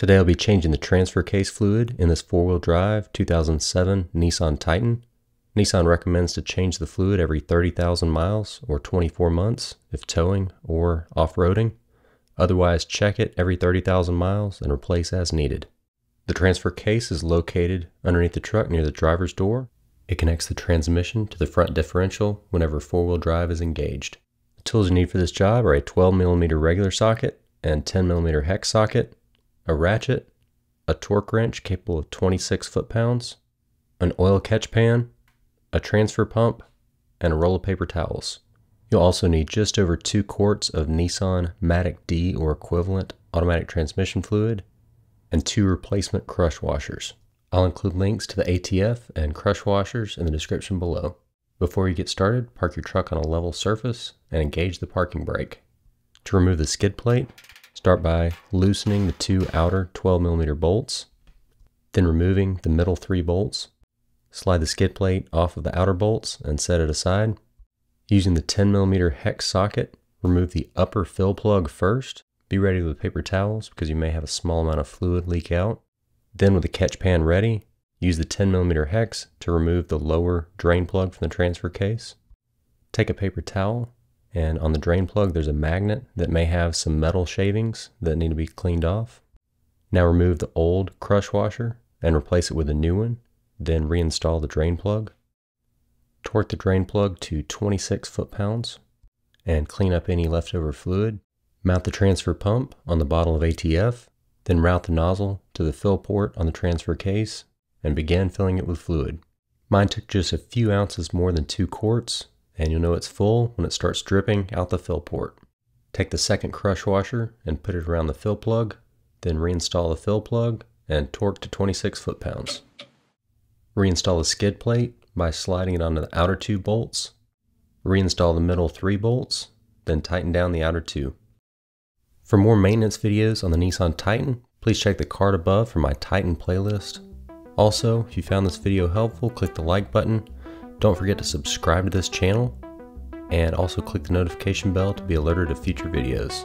Today I'll be changing the transfer case fluid in this four-wheel drive 2007 Nissan Titan. Nissan recommends to change the fluid every 30,000 miles or 24 months if towing or off-roading. Otherwise, check it every 30,000 miles and replace as needed. The transfer case is located underneath the truck near the driver's door. It connects the transmission to the front differential whenever four-wheel drive is engaged. The tools you need for this job are a 12mm regular socket and 10mm hex socket, a ratchet, a torque wrench capable of 26 foot-pounds, an oil catch pan, a transfer pump, and a roll of paper towels. You'll also need just over 2 quarts of Nissan Matic D or equivalent automatic transmission fluid and 2 replacement crush washers. I'll include links to the ATF and crush washers in the description below. Before you get started, park your truck on a level surface and engage the parking brake. To remove the skid plate, start by loosening the 2 outer 12mm bolts, then removing the middle 3 bolts. Slide the skid plate off of the outer bolts and set it aside. Using the 10mm hex socket, remove the upper fill plug first. Be ready with paper towels because you may have a small amount of fluid leak out. Then with the catch pan ready, use the 10mm hex to remove the lower drain plug from the transfer case. Take a paper towel, and on the drain plug there's a magnet that may have some metal shavings that need to be cleaned off. Now remove the old crush washer and replace it with a new one. Then reinstall the drain plug. Torque the drain plug to 26 foot-pounds and clean up any leftover fluid. Mount the transfer pump on the bottle of ATF, then route the nozzle to the fill port on the transfer case and begin filling it with fluid. Mine took just a few ounces more than 2 quarts, and you'll know it's full when it starts dripping out the fill port. Take the second crush washer and put it around the fill plug, then reinstall the fill plug and torque to 26 foot-pounds. Reinstall the skid plate by sliding it onto the outer 2 bolts. Reinstall the middle 3 bolts, then tighten down the outer 2. For more maintenance videos on the Nissan Titan, please check the card above for my Titan playlist. Also, if you found this video helpful, click the like button. Don't forget to subscribe to this channel, and also click the notification bell to be alerted of future videos.